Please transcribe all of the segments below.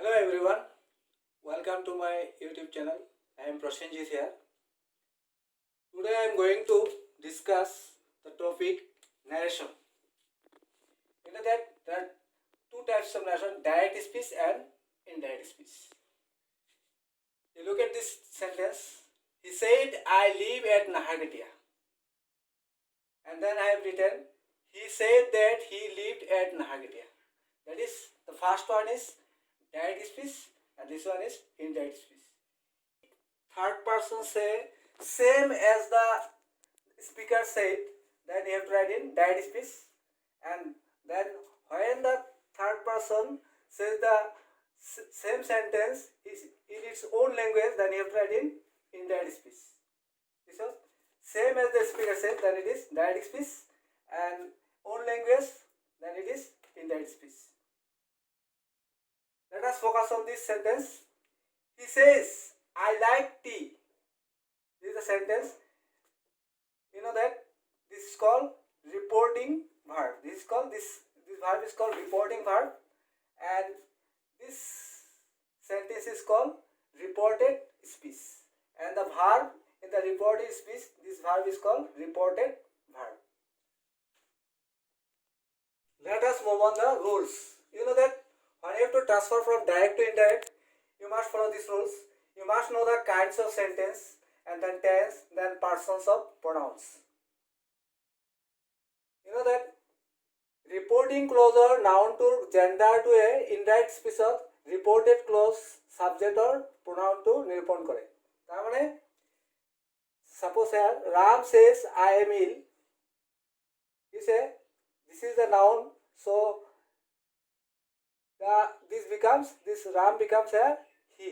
Hello everyone, welcome to my YouTube channel. I am Prasenjit here. Today I am going to discuss the topic narration. You know that there are two types of narration, direct speech and indirect speech. You look at this sentence. He said, I live at Naharkatia. And then I have written, he said that he lived at Naharkatia. That is, the first one is direct speech and this one is indirect speech. Third person say same as the speaker said, then you have to write in direct speech, and then when the third person says the same sentence is in its own language, then you have to write in indirect speech. This is same as the speaker said, then it is direct speech, and own language, then it is indirect speech. Let us focus on this sentence. He says, I like tea. This is the sentence. You know that this is called reporting verb. This verb is called reporting verb, and this sentence is called reported speech. And the verb in the reported speech, this verb is called reported verb. Let us move on the rules. You know that when you have to transfer from direct to indirect, you must follow these rules. You must know the kinds of sentence, and then tense, then persons of pronouns. You know that reporting closer noun to gender to a indirect speech of reported close subject or pronoun to নিরূপণ করে। তার মানে suppose here Ram says I am ill. You say this is the noun, so this Ram becomes a he.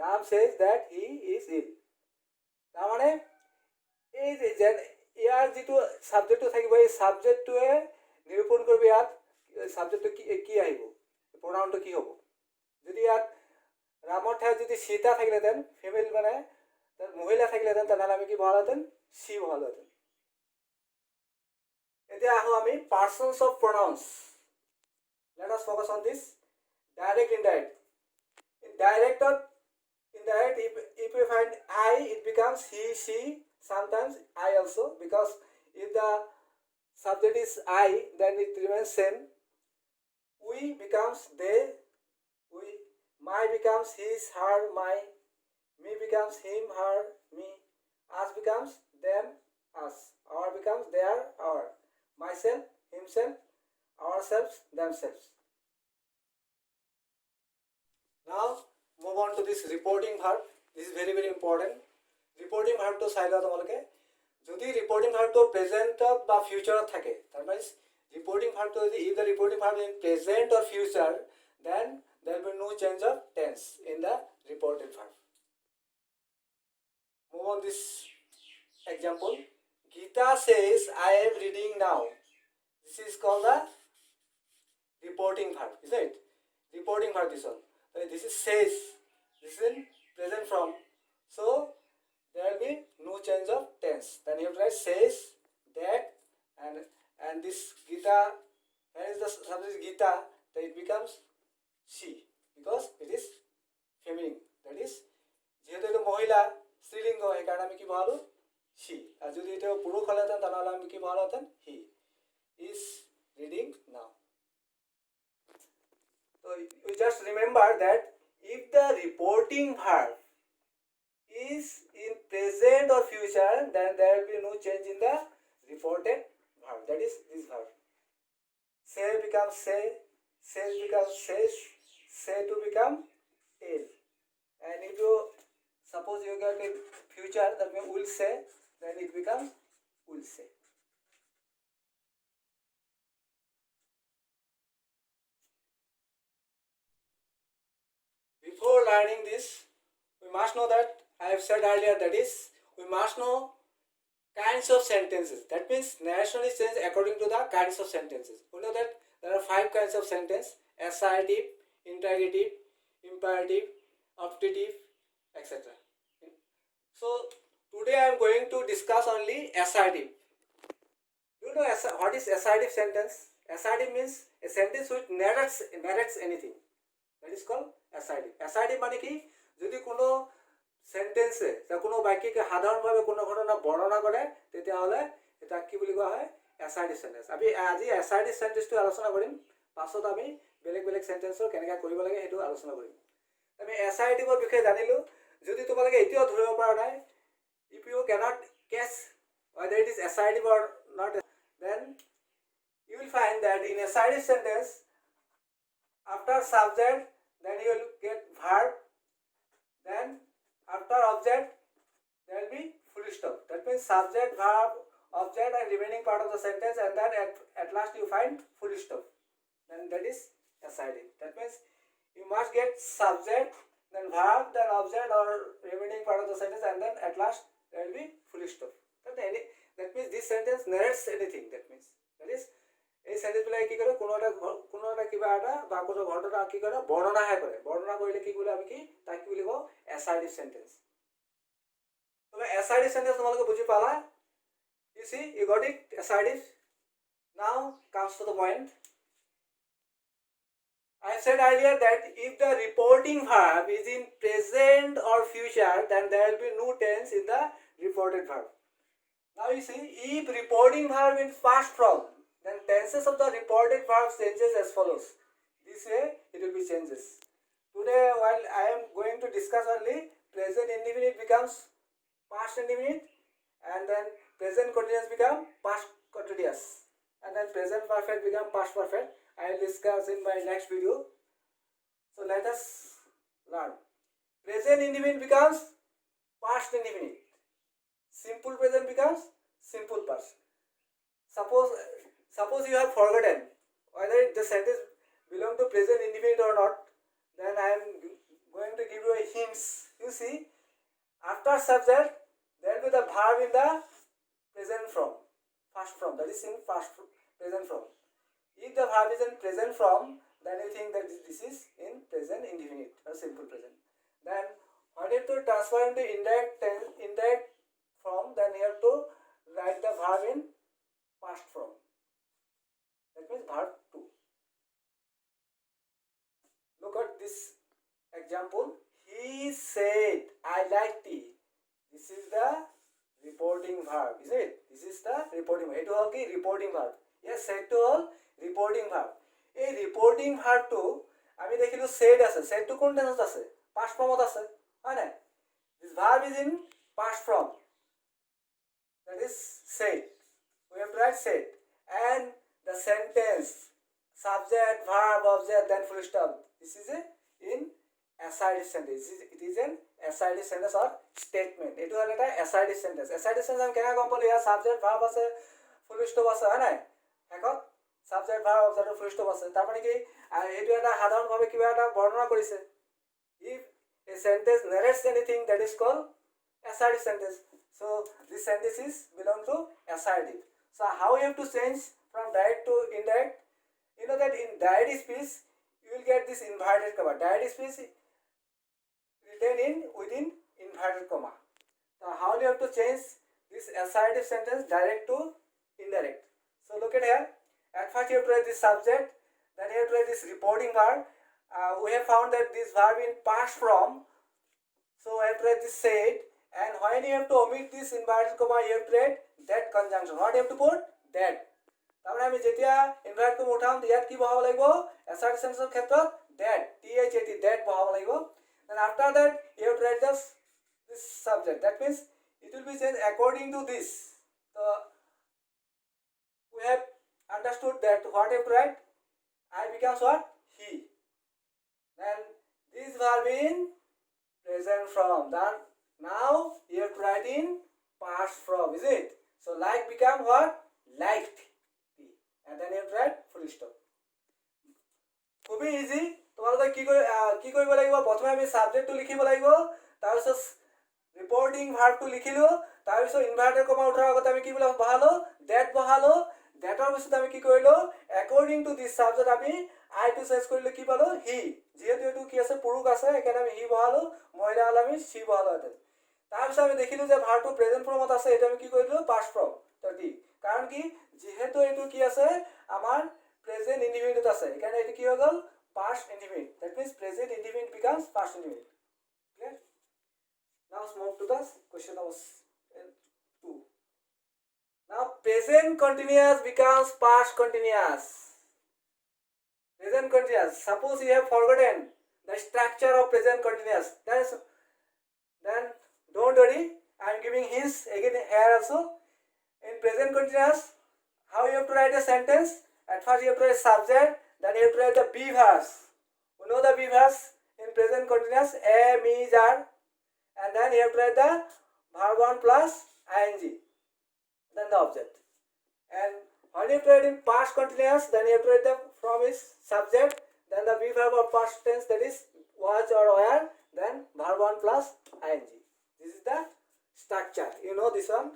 Ram says that he is ill. তার মানে এই যে ইয়াৰ যিটো সাবজেক্টটো থাকিব, এই সাবজেক্টটোৱে নিৰূপণ কৰিব ইয়াত সাবজেক্টটো কি আহিব, প্ৰনাউনটো কি হ'ব। যদি ইয়াত ৰামৰ ঠাইত যদি সীতা থাকিলেহেঁতেন, ফিমেল মানে মহিলা থাকিলেহেঁতেন, তেনেহ'লে আমি কি ভৰালোহেঁতেন, সি ভৰালোহেঁতেন। এতিয়া আহোঁ আমি persons of pronouns. Let us focus on this. Direct, indirect. In direct, if we find I, it becomes he, she, sometimes I also, because if the subject is I, then it remains same. We becomes they, my becomes his, her, my, me becomes him, her, me, us becomes them, us, our becomes their, our, myself, himself, ourselves, themselves. Now move on to this reporting verb. This is very important. Reporting verb to চাই লোৱা তোমালোকে। যদি reporting verb to present বা future থাকে, that means reporting verb to if the reporting verb in present or future, then there will be no change of tense in the reported verb. Move on this example. Gita says I am reading now. This is called the reporting verb, is it? Reporting verb, this one. This is says, this is in present form, so there will be no change of tense. Then you have to write says that, and this Gita, when is the subject Gita, then it becomes she, because it is feminine. That is, যেহেতু এটা মহিলা স্ত্রীলিঙ্গ, এই কারণে আমি কি বলবো, she, আর যদি এটা পুরুষ হলেতেন তাহলে আমি কি বলতেন, he is reading now. So you just remember that if the reporting verb is in present or future, then there will be no change in the reported verb. That is this verb. Say becomes say, says becomes says, say to become is. And if you suppose you get in future, that means will say, then it becomes will say. Before learning this, we must know that I have said earlier, that is, we must know kinds of sentences. That means narration is changed according to the kinds of sentences. We know that there are 5 kinds of sentence: assertive, interrogative, imperative, optative, etc. So today I am going to discuss only assertive. Do you know what is assertive sentence? Assertive means a sentence which narrates anything. That is called SID. SID মানে কি, যদি কোনো সেন্টেন্সে বা কোনো বাক্যকে সাধাৰণভাৱে কোনো ঘটনা বৰ্ণনা কৰে তেতিয়াহ'লে এটা কি বুলি কোৱা হয়, SID সেন্টেন্স। আমি আজি SID সেন্টেন্সটো আলোচনা কৰিম, পাছত আমি বেলেগ বেলেগ সেন্টেন্সৰ কেনেকৈ কৰিব লাগে সেইটো আলোচনা কৰিম। আমি SIDৰ বিষয়ে জানিলোঁ। যদি তোমালোকে এতিয়াও ধৰিব পৰা নাই, if you cannot guess whether it is SID or not, then you will find that in SID sentence, after subject, then you will get verb, then after object, there will be full stop. That means subject, verb, object and remaining part of the sentence, and then at last you find full stop. Then that is SID. That means you must get subject, then verb, then object or remaining part of the sentence, and then at last there will be full stop. That means this sentence narrates anything. That means that is এই সেন্টেন্সবিলাক কি কৰে, কোনো এটা কিবা এটা বা কোনো ঘটনা কি কৰে বৰ্ণনাহে কৰে। বৰ্ণনা কৰিলে কি বোলে, আমি কি তাক কি বুলি কওঁ, SID সেন্টেন্স। তুমি SID সেন্টেন্স তোমালোকে বুজি পালা? You see, you got it, SID. Now comes to the point. I said earlier that if the reporting verb is in present or future, then there will be no tense in the reported verb. Now you see, if reporting verb in past form, then tenses of the reported verb changes as follows. This way it will be changes. Today, while I am going to discuss only present indefinite becomes past indefinite, and then present continuous become past continuous, and then present perfect become past perfect. I will discuss in my next video. So let us learn. Present indefinite becomes past indefinite. Simple present becomes simple past. Suppose you have forgotten whether the sentence belong to present indefinite or not, then I am going to give you a hints. You see, after subject there will be the verb in the present form, past form, that is in past present form. If the verb is in present form, then you think that this is in present indefinite or simple present. Then when you have to transfer into indirect form, then you have to write the verb in past form. That means verb 2. Look at this example. He said, I like tea. This is the reporting verb, is it? This is the reporting verb. It will be reporting verb. Yes, said to all reporting verb. এই reporting ভার্বটো আমি দেখিলো said আছে। said to কোন টেন্সত আছে? past formত আছে, হয় না? This verb is in past form. That is said. We have to write said. And the sentence, subject, verb, object, then full stop. This is in SID sentence. It is an SID sentence or statement. It is a SID sentence. SID sentence আমি কেনে গম পালো, ইয়াৰ subject, verb আছে, full stop আছে, হয় নাই? শেষত subject, verb, object, full stop আছে। তাৰ মানে কি এইটো এটা সাধাৰণভাৱে কিবা এটা বৰ্ণনা কৰিছে। If a sentence narrates anything, that is called SID sentence. So this sentence is belong to SID. So how you have to change from direct to indirect? You know that in direct speech you will get this inverted comma. Direct speech written in within inverted comma. Now how do you have to change this SID sentence direct to indirect? So look at here. At first you have to write this subject, then you have to write this reporting verb. We have found that this verb in past form, so I have to write this said, and when you have to omit this inverted comma, you have to write that conjunction. What you have to put? That. তারপরে আমি যেতিয়া invert কম উঠাম ইয়াত কি বহাব লাগিব, SID সেন্টেন্সৰ ক্ষেত্ৰত that, THAT, that বহাব লাগিব। Then after that you have to write this subject. That means it will be changed according to this. So we have understood that what you have to write, I becomes what? He. Then this verb in present form. Then now you have to write in past form, is it? So like become what? Liked. And then you have to write full stop. খুবই easy. তোমালোকে কি কৰিব লাগিব, প্ৰথমে আমি সাবজেক্টটো লিখিব লাগিব, তাৰপিছত ৰিপৰ্টিং ভাৰ্বটো লিখিলো, তাৰপিছত ইনভাৰ্টেড কমা উঠাৰ আগতে আমি কি বহালো, that বহালো। thatৰ পিছত আমি কি কৰিলো, according to this subject আমি I টো চেঞ্জ কৰিলো, কি পালো, he। যিহেতু এইটো কি আছে, পুৰুষ আছে, সেইকাৰণে আমি he বহালো, মহিলা হ'লে আমি she বহালো ইয়াতে। তাৰপিছত আমি দেখিলো যে ভাৰ্বটো প্ৰেজেন্ট ফৰ্মত আছে, এটা আমি কি কৰিলো, পাষ্ট ফৰ্ম। কাৰণ কি, যেহেতু এইটো কি আছে, আমাৰ প্ৰেজেন্ট ইনডিফিনিট আছে, সেইকাৰণে এইটো কি হৈ গ'ল, past indefinite. That means present indefinite becomes past indefinite. Clear? Now let's move to the question number 2. Now present continuous becomes past continuous. Present continuous. Suppose you have forgotten the structure of present continuous. Then don't worry. I am giving hints again here also. In present continuous, how you have to write a sentence? At first you have to write subject, then you have to write the be verse. You know the be verse in present continuous, am, is, are, and then you have to write the verb 1 plus ing, then the object. And when you have to write in past continuous, then you have to write the from is subject, then the be verb of past tense, that is was or were, then verb 1 plus ing. This is the structure. You know this one.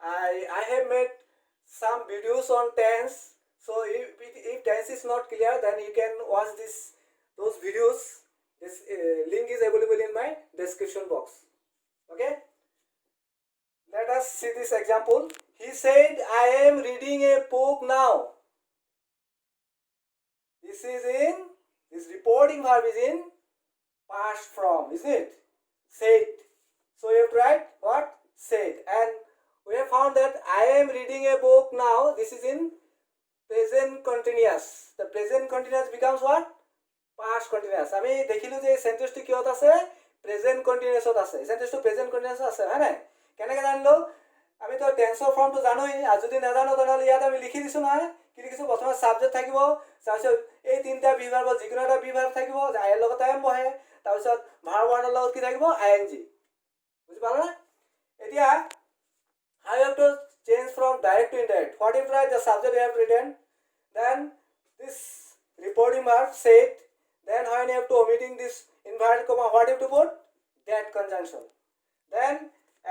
I have made some videos on tense. So if tense is not clear, then you can watch those videos. This link is available in my description box. Okay. Let us see this example. He said, I am reading a book now. This reporting verb is in past form, is it? Said. So you have to write what? Said. And we have found that I am reading a book now. This is in present continuous. The present continuous becomes what? Past continuous. আমি দেখিলো যে সেন্টেন্সটো কিহত আছে? Present কন্টিনিউয়াসত আছে। সেন্টেন্সটো present continuous আছে, হয় না? কেনেকৈ জানিলো? আমি তো টেন্সৰ ফৰ্মটো জানোই, আৰু যদি নাজানো তেনেহ'লে ইয়াত আমি লিখি দিছো নহয়। কি লিখিছো? প্ৰথমে সাবজেক্ট থাকিব, তাৰপিছত এই তিনিটা বি ভাৰ্বত যিকোনো এটা বি ভাৰ্ব থাকিব, আইৰ লগত এম বহে, তাৰপিছত ভাৰ্ব ওৱানৰ লগত কি থাকিব? আইএনজি। বুজি পালা? এতিয়া how you have to change from direct to indirect. What if write the subject you have written, then this reporting verb said, then when you have to omitting this inverted comma, what you have to put? That conjunction. Then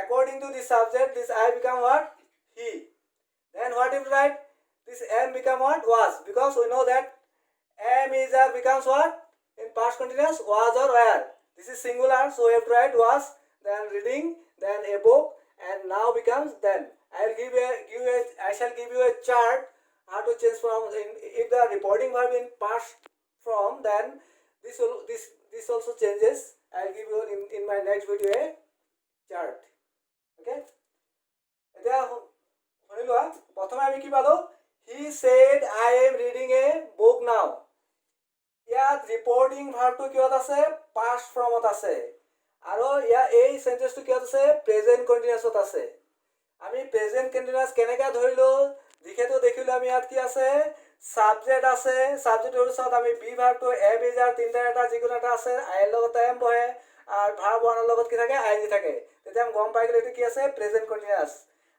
according to the subject, this I become what? He. Then what if write? This am become what? Was. Because we know that am is or becomes what? In past continuous, was or were. This is singular, so we have to write was, then reading, then a book, and now becomes then. I shall give you a chart how to change from if the reporting verb in past form, then this also changes. I'll give you in my next video a chart. Okay. এতিয়া শুনিলোৱা প্ৰথমে আমি কি পালো? He said I am reading a book now. ইয়াত reporting ভাৰ্বটো কিহত আছে? Past ফৰ্মত আছে। আৰু এই সেন্টেন্সটো কিহত আছে? প্ৰেজেন্ট কন্টিনিউয়াসত আছে। আমি প্রেজেন্ট কন্টিনিউয়াস কেনেকা ধৰিলো? লিখেতো দেখিলো আমি ইয়াত কি আছে? সাবজেক্ট আছে। সাবজেক্টৰ পিছত আমি বি ভাৰ্বটো এম ইজ আৰ তিনটা এটা যিকোনো এটা আছে, আইৰ লগত এম বহে, আৰু ভাৰ্ব ওৱানৰ লগত কি থাকে? আইএনজি থাকে। তেতিয়া আমি গম পাই গ'লো এইটো কি আছে? Present continuous.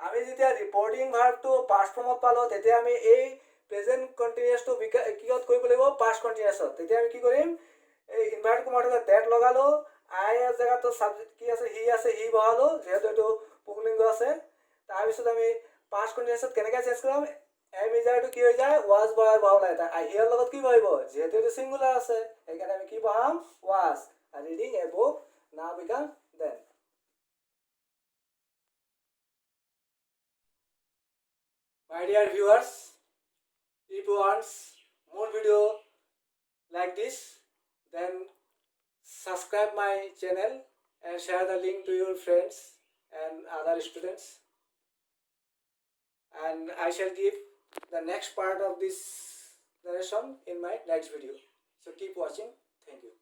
আমি যেতিয়া ৰিপৰ্টিং ভাৰ্বটো পাষ্ট ফৰ্মত পালো, তেতিয়া আমি এই প্রেজেন্ট কন্টিনিউয়াসটো কিহত কৰিব লাগিব? পাষ্ট কন্টিনিউয়াসত। তেতিয়া আমি কি কৰিম? এই ইনভাৰ্ট কমাটো ডেট লগালো, আই এর জায়গাতো সাবজেক্ট কি আছে? হি আছে, হি বহালো, যেহেতু এইটো পুংলিঙ্গ আছে। তাৰপিছত আমি পাষ্ট কন্টিনিউয়াসত কেনেকৈ চেঞ্জ কৰিম? এম ইজাৰটো কি হৈ যায়? ওয়াজ বহাই বহাব লাগে। তাৰ হিয়াৰ লগত কি বহিব? যেহেতু এইটো সিঙ্গুলাৰ আছে, সেইকাৰণে আমি কি বহাম? Was. Reading a book now become then. My dear viewers, if you want more video like this, then subscribe my channel and share the link to your friends and other students. And I shall give the next part of this narration in my next video. So keep watching. Thank you.